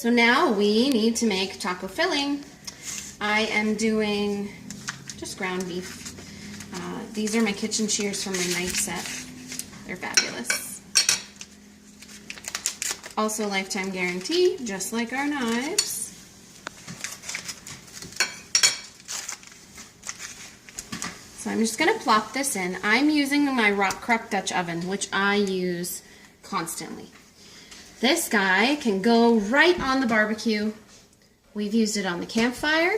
So now we need to make taco filling. I am doing just ground beef. These are my kitchen shears from my knife set. They're fabulous. Also lifetime guarantee, just like our knives. So I'm just going to plop this in. I'm using my Rockcrok Dutch oven, which I use constantly. This guy can go right on the barbecue. We've used it on the campfire.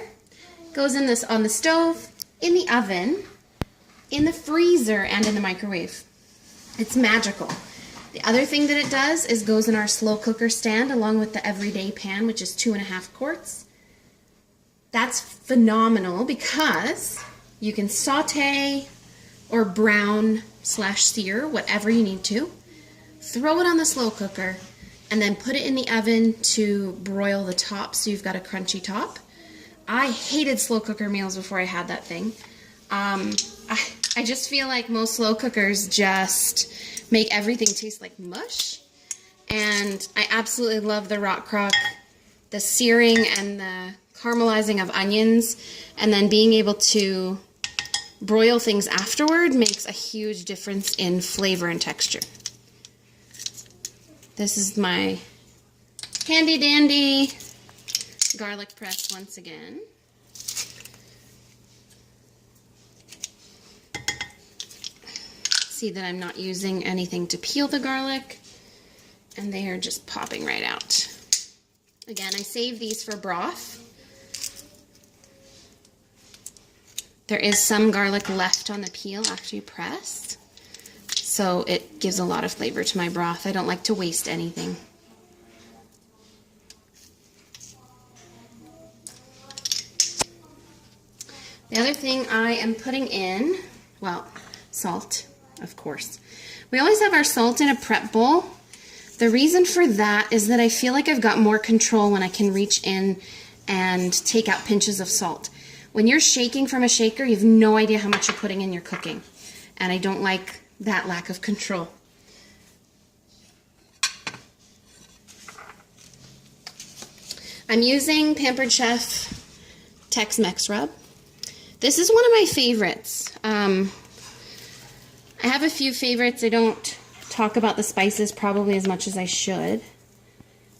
Goes in this on the stove, in the oven, in the freezer, and in the microwave. It's magical. The other thing that it does is goes in our slow cooker stand along with the everyday pan, which is 2.5 quarts. That's phenomenal because you can saute or brown/sear, whatever you need to. Throw it on the slow cooker and then put it in the oven to broil the top so you've got a crunchy top. I hated slow cooker meals before I had that thing. I just feel like most slow cookers just make everything taste like mush. And I absolutely love the Rockcrok, the searing and the caramelizing of onions, and then being able to broil things afterward makes a huge difference in flavor and texture. This is my handy dandy garlic press once again. See that I'm not using anything to peel the garlic, and they are just popping right out. Again, I save these for broth. There is some garlic left on the peel after you press, so it gives a lot of flavor to my broth. I don't like to waste anything. The other thing I am putting in, well, salt, of course. We always have our salt in a prep bowl. The reason for that is that I feel like I've got more control when I can reach in and take out pinches of salt. When you're shaking from a shaker, you have no idea how much you're putting in your cooking. And I don't like that lack of control. I'm using Pampered Chef Tex-Mex rub. This is one of my favorites. I have a few favorites. I don't talk about the spices probably as much as I should.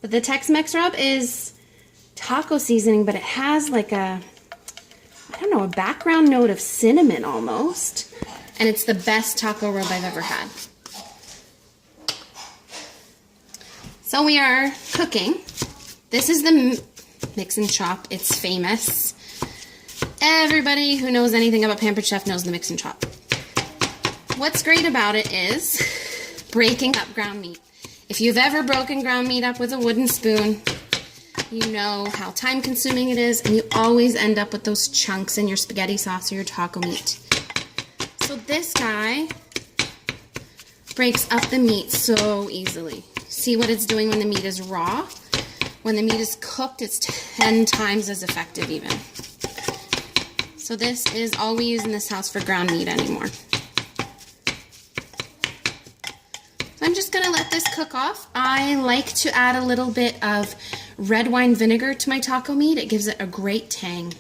But the Tex-Mex rub is taco seasoning, but it has like a, I don't know, a background note of cinnamon almost. And it's the best taco rub I've ever had. So we are cooking. This is the mix and chop. It's famous. Everybody who knows anything about Pampered Chef knows the mix and chop. What's great about it is breaking up ground meat. If you've ever broken ground meat up with a wooden spoon, you know how time consuming it is, and you always end up with those chunks in your spaghetti sauce or your taco meat. So this guy breaks up the meat so easily. See what it's doing when the meat is raw? When the meat is cooked, it's 10 times as effective even. So this is all we use in this house for ground meat anymore. So I'm just going to let this cook off. I like to add a little bit of red wine vinegar to my taco meat. It gives it a great tang.